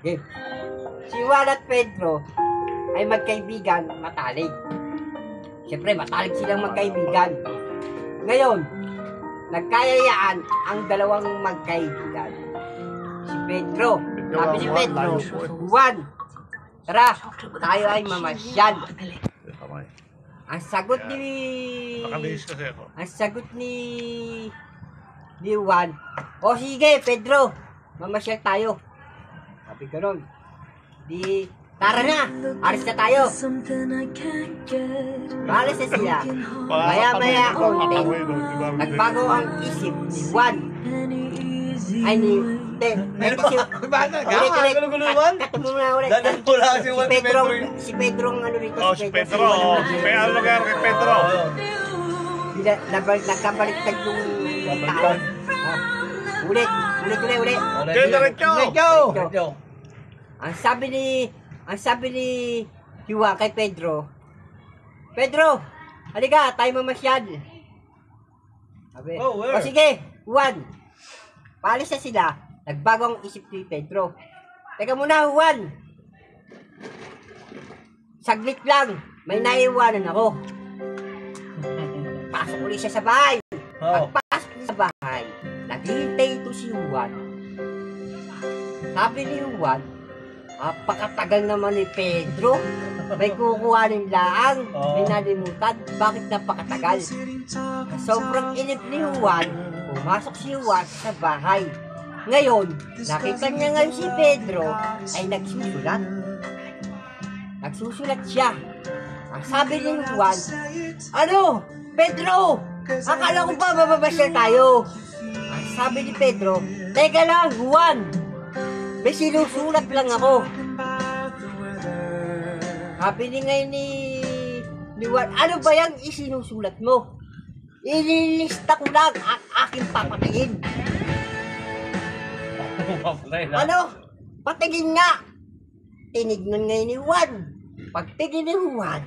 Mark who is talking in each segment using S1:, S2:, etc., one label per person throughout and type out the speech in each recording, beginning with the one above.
S1: Okay. Si Juan at Pedro ay magkaibigan matalik. Siyempre, matalik silang magkaibigan. Ngayon, nagkayayaan ang dalawang magkaibigan. Si Pedro, sabi ni Pedro, Juan, tara, tayo ay mamasyal. Ang sagot ni Juan, o sige, Pedro, mamasyal tayo. Sabi gano'n. Di, tara na, alis na tayo. Alis na sila. Maya-maya konti, nagbago ang isip ni Juan. Ay, si Pedro ang ano rito.
S2: Si Pedro. May ano lugar kay Pedro.
S1: Nagkabaliktad yung tao. Ulit.
S2: Diretso.
S1: Ang sabi ni Juan kay Pedro, Pedro, halika, tayo mamasyal. Sabi, o sige, Juan, paalis na sila. Nagbago ang isip ni Pedro. Teka muna, Juan. Saglit lang, may naiiwanan ako. Pasok ulit siya sa bahay. Pagpasok sa bahay, naghihintay ito si Juan. Sabi ni Juan, napakatagal naman ni Pedro. May kukuhanin laang, may nalimutan. Bakit napakatagal? Sobrang inip ni Juan, pumasok si Juan sa bahay. Ngayon, nakita niya ngayon si Pedro ay nagsusulat. Nagsusulat siya. Ang sabi ni Juan, ano? Pedro! Akala ko ba mababasyal tayo? Ang sabi ni Pedro, teka lang, Juan! May sinusulat lang ako. Sabi ni ngayon ni Juan, ano ba yung isinusulat mo? Ililista ko lang ang aking papatayin. Ano? Patigin nga! Tinignan ngayon ni Juan. Pagtigin ni Juan,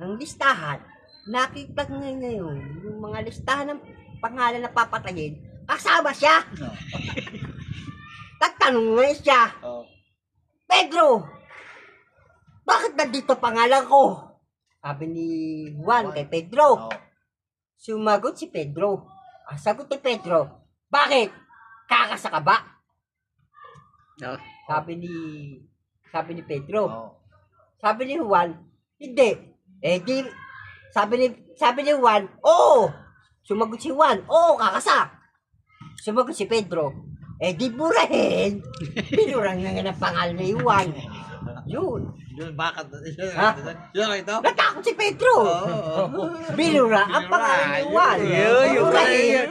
S1: ang listahan, nakita ngayon yung mga listahan ng pangalan na papatayin, kasama siya. Tatanong ngayon siya, Pedro, bakit nandito pangalan ko? Sabi ni Juan kay Pedro. Sumagot si Pedro. Ang sagot ni Pedro, bakit? Kakasa ka ba? Sabi ni Pedro. Sabi ni Juan, hindi. Sabi ni Juan, oo. Sumagot si Juan, oo, kakasa. Sumagot si Pedro, di burahin. Binurang nga ng pangalan ni Juan. Yun.
S3: Bakit?
S1: Yun ito? Natakot si Pedro. Binura ang pangalan ni Juan. Burahin.